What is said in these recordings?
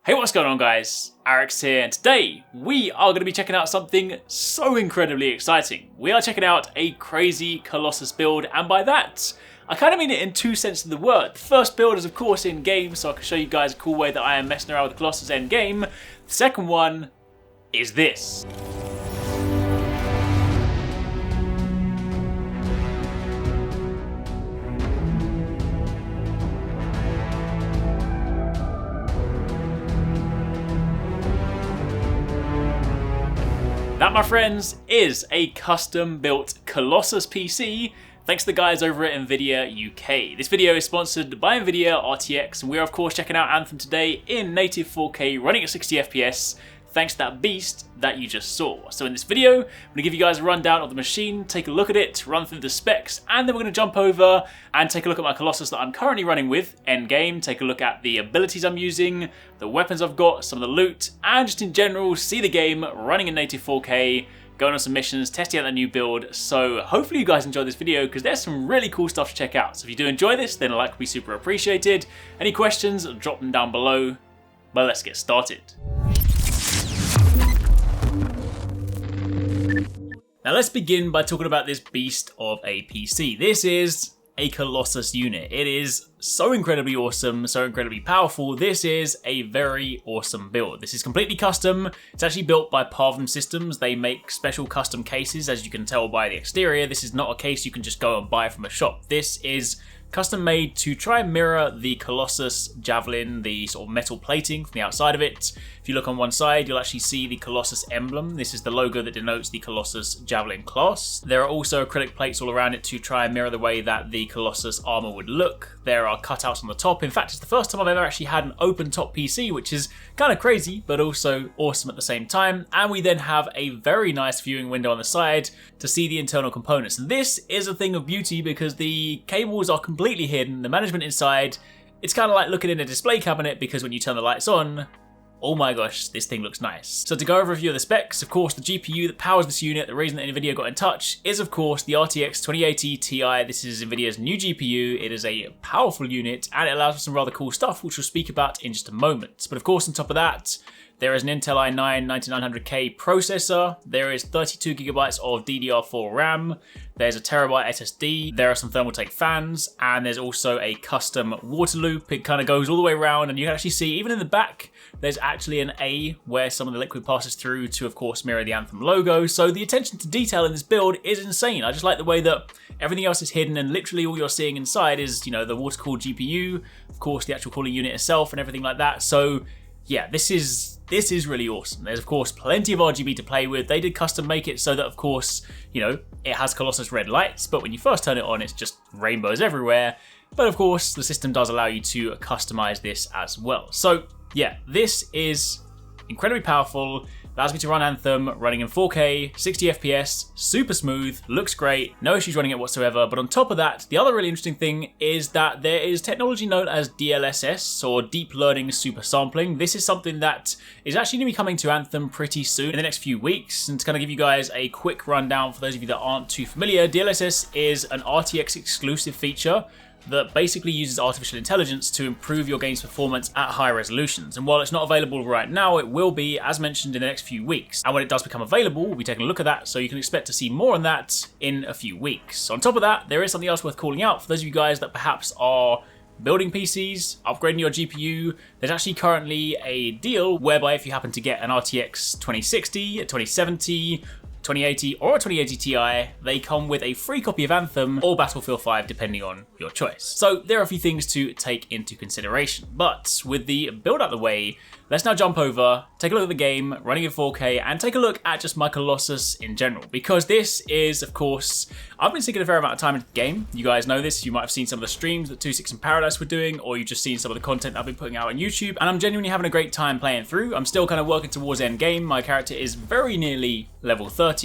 Hey, what's going on guys? Arekkz here, and today we are going to be checking out something so incredibly exciting. We are checking out a crazy Colossus build, and by that, I kind of mean it in two senses of the word. The first build is of course in game, so I can show you guys a cool way that I am messing around with the Colossus end game. The second one is this. That, my friends, is a custom-built Colossus PC, thanks to the guys over at NVIDIA UK. This video is sponsored by NVIDIA RTX, and we're of course checking out Anthem today in native 4K, running at 60 FPS, thanks to that beast that you just saw. So in this video, I'm going to give you guys a rundown of the machine, take a look at it, run through the specs, and then we're going to jump over and take a look at my Colossus that I'm currently running with, endgame, take a look at the abilities I'm using, the weapons I've got, some of the loot, and just in general, see the game running in native 4K, going on some missions, testing out the new build. So hopefully you guys enjoy this video because there's some really cool stuff to check out. So if you do enjoy this, then a like would be super appreciated. Any questions, drop them down below. But let's get started. Now let's begin by talking about this beast of a PC. This is a Colossus unit. It is so incredibly awesome, so incredibly powerful. This is a very awesome build. This is completely custom. It's actually built by Parvum Systems. They make special custom cases, as you can tell by the exterior. This is not a case you can just go and buy from a shop. This is custom made to try and mirror the Colossus Javelin, the sort of metal plating from the outside of it. If you look on one side, you'll actually see the Colossus emblem. This is the logo that denotes the Colossus Javelin class. There are also acrylic plates all around it to try and mirror the way that the Colossus armor would look. There are cutouts on the top. In fact, it's the first time I've ever actually had an open top PC, which is kind of crazy, but also awesome at the same time. And we then have a very nice viewing window on the side to see the internal components. And this is a thing of beauty because the cables are completely hidden. The management inside, it's kind of like looking in a display cabinet because when you turn the lights on, oh my gosh, this thing looks nice. So to go over a few of the specs, of course, the GPU that powers this unit, the reason that NVIDIA got in touch is of course the RTX 2080 Ti. This is NVIDIA's new GPU. It is a powerful unit and it allows for some rather cool stuff, which we'll speak about in just a moment. But of course, on top of that, there is an Intel i9 9900K processor, there is 32GB of DDR4 RAM, there's a terabyte SSD, there are some Thermaltake fans, and there's also a custom water loop. It kind of goes all the way around, and you can actually see, even in the back, there's actually an A where some of the liquid passes through to, of course, mirror the Anthem logo. So the attention to detail in this build is insane. I just like the way that everything else is hidden, and literally all you're seeing inside is, you know, the water-cooled GPU, of course, the actual cooling unit itself, and everything like that. So yeah, this is really awesome. There's of course plenty of RGB to play with. They did custom make it so that of course, you know, it has Colossus red lights, but when you first turn it on, it's just rainbows everywhere. But of course, the system does allow you to customize this as well. So yeah, this is incredibly powerful. Allows me to run Anthem, running in 4K, 60 FPS, super smooth, looks great, no issues running it whatsoever. But on top of that, the other really interesting thing is that there is technology known as DLSS, or Deep Learning Super Sampling. This is something that is actually going to be coming to Anthem pretty soon, in the next few weeks. And to kind of give you guys a quick rundown for those of you that aren't too familiar, DLSS is an RTX exclusive feature that basically uses artificial intelligence to improve your game's performance at high resolutions. And while it's not available right now, it will be, as mentioned, in the next few weeks. And when it does become available, we'll be taking a look at that, so you can expect to see more on that in a few weeks. On top of that, there is something else worth calling out for those of you guys that perhaps are building PCs, upgrading your GPU. There's actually currently a deal whereby if you happen to get an RTX 2060, a 2070, 2080 or a 2080 Ti, they come with a free copy of Anthem or Battlefield 5 depending on your choice. So there are a few things to take into consideration. But with the build out the way, let's now jump over, take a look at the game, running in 4K, and take a look at just my Colossus in general. Because this is, of course, I've been sinking a fair amount of time into the game. You guys know this. You might have seen some of the streams that 2Six were doing, or you've just seen some of the content I've been putting out on YouTube. And I'm genuinely having a great time playing through. I'm still kind of working towards end game. My character is very nearly level 30.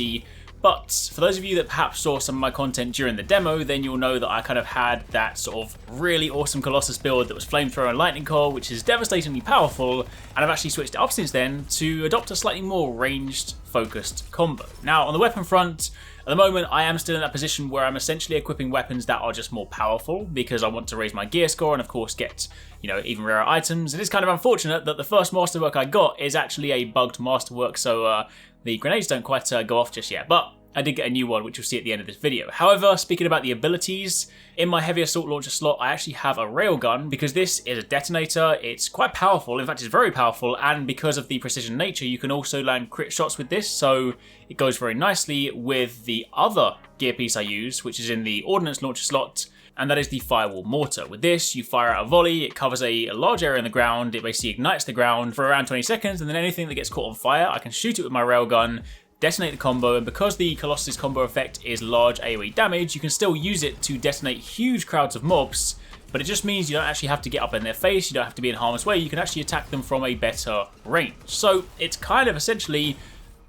But for those of you that perhaps saw some of my content during the demo, then you'll know that I kind of had that sort of really awesome Colossus build that was Flamethrower and Lightning Core, which is devastatingly powerful, and I've actually switched it up since then to adopt a slightly more ranged focused combo. Now on the weapon front, At the moment, I am still in that position where I'm essentially equipping weapons that are just more powerful because I want to raise my gear score and of course get, even rarer items. It is kind of unfortunate that the first masterwork I got is actually a bugged masterwork, so the grenades don't quite go off just yet, but I did get a new one, which you'll see at the end of this video. However, speaking about the abilities, in my heavy assault launcher slot, I actually have a railgun because this is a detonator. It's quite powerful. In fact, it's very powerful. And because of the precision nature, you can also land crit shots with this. So it goes very nicely with the other gear piece I use, which is in the ordnance launcher slot. And that is the firewall mortar. With this, you fire out a volley, it covers a large area in the ground, it basically ignites the ground for around 20 seconds, and then anything that gets caught on fire, I can shoot it with my railgun, detonate the combo, and because the Colossus combo effect is large AoE damage, you can still use it to detonate huge crowds of mobs, but it just means you don't actually have to get up in their face, you don't have to be in harm's way, you can actually attack them from a better range. So it's kind of essentially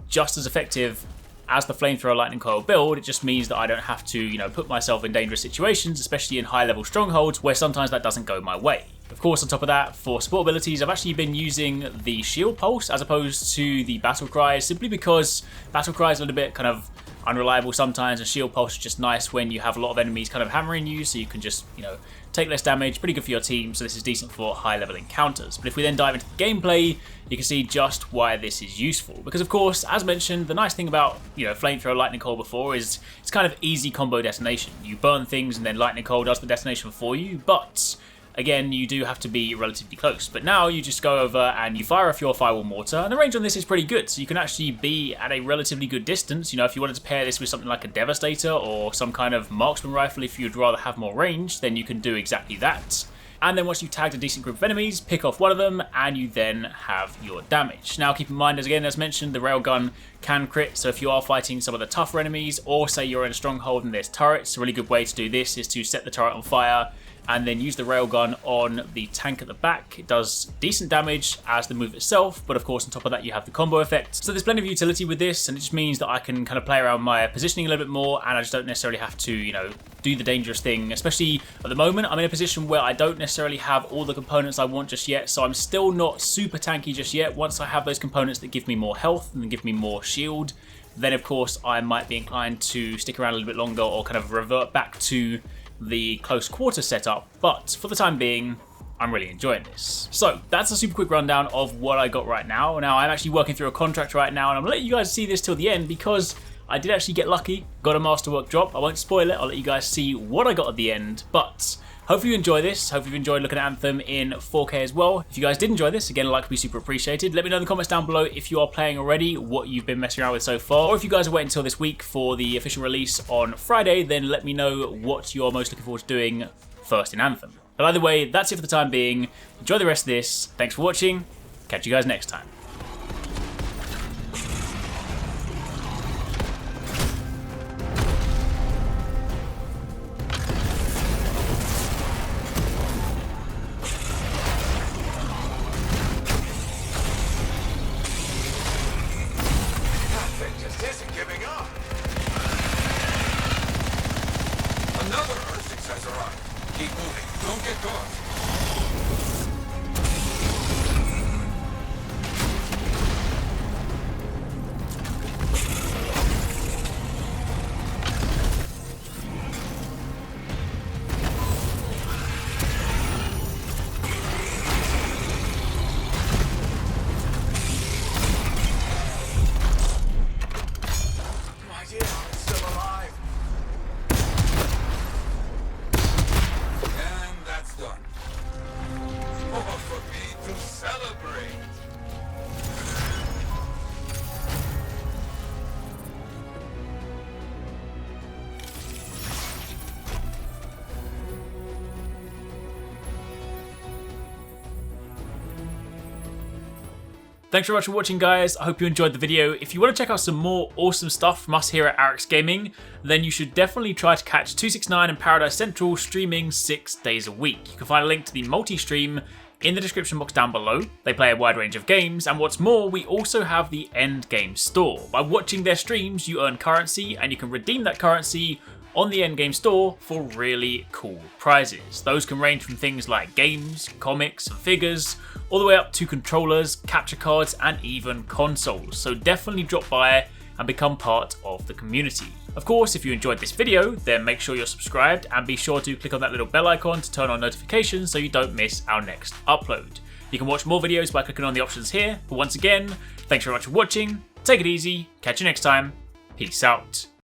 just as effective as the flamethrower lightning coil build. It just means that I don't have to, put myself in dangerous situations, especially in high level strongholds where sometimes that doesn't go my way. Of course, on top of that, for support abilities, I've actually been using the shield pulse as opposed to the battle cry, simply because battle cry is a little bit kind of unreliable sometimes, and shield pulse is just nice when you have a lot of enemies kind of hammering you, so you can just, take less damage. Pretty good for your team, so this is decent for high level encounters. But if we then dive into the gameplay, you can see just why this is useful. Because of course, as mentioned, the nice thing about, flamethrower lightning coil before is it's kind of easy combo detonation. You burn things and then lightning coil does the detonation for you, but again, you do have to be relatively close. But now you just go over and you fire off your firewall mortar, and the range on this is pretty good, so you can actually be at a relatively good distance. If you wanted to pair this with something like a Devastator or some kind of marksman rifle, if you'd rather have more range, then you can do exactly that. And then once you've tagged a decent group of enemies, pick off one of them, and you then have your damage. Now keep in mind, as mentioned, the railgun can crit, so if you are fighting some of the tougher enemies, or say you're in a stronghold and there's turrets, a really good way to do this is to set the turret on fire, and then use the railgun on the tank at the back. It does decent damage as the move itself, but of course on top of that you have the combo effect. So there's plenty of utility with this, and it just means that I can kind of play around my positioning a little bit more, and I just don't necessarily have to, do the dangerous thing. Especially at the moment, I'm in a position where I don't necessarily have all the components I want just yet, so I'm still not super tanky just yet. Once I have those components that give me more health and give me more shield, then of course I might be inclined to stick around a little bit longer or kind of revert back to the close quarter setup, but for the time being, I'm really enjoying this. So that's a super quick rundown of what I got right now. Now I'm actually working through a contract right now, and I'm gonna let you guys see this till the end because I did actually get lucky, got a masterwork drop. I won't spoil it, I'll let you guys see what I got at the end, but hope you enjoy this. Hope you've enjoyed looking at Anthem in 4K as well. If you guys did enjoy this, again, a like would be super appreciated. Let me know in the comments down below if you are playing already, what you've been messing around with so far, or if you guys are waiting until this week for the official release on Friday, then let me know what you're most looking forward to doing first in Anthem. But either way, that's it for the time being. Enjoy the rest of this. Thanks for watching. Catch you guys next time. Another Earth has arrived. Keep moving. Don't get caught. Thanks very much for watching, guys. I hope you enjoyed the video. If you want to check out some more awesome stuff from us here at Arekkz Gaming, then you should definitely try to catch 269 and Paradise Central streaming 6 days a week. You can find a link to the multi-stream in the description box down below. They play a wide range of games, and what's more, we also have the end game store. By watching their streams, you earn currency, and you can redeem that currency on the endgame store for really cool prizes. Those can range from things like games, comics, and figures, all the way up to controllers, capture cards, and even consoles. So definitely drop by, and become part of the community. Of course, if you enjoyed this video, then make sure you're subscribed and be sure to click on that little bell icon to turn on notifications so you don't miss our next upload. You can watch more videos by clicking on the options here, but once again, thanks very much for watching, take it easy, catch you next time, peace out.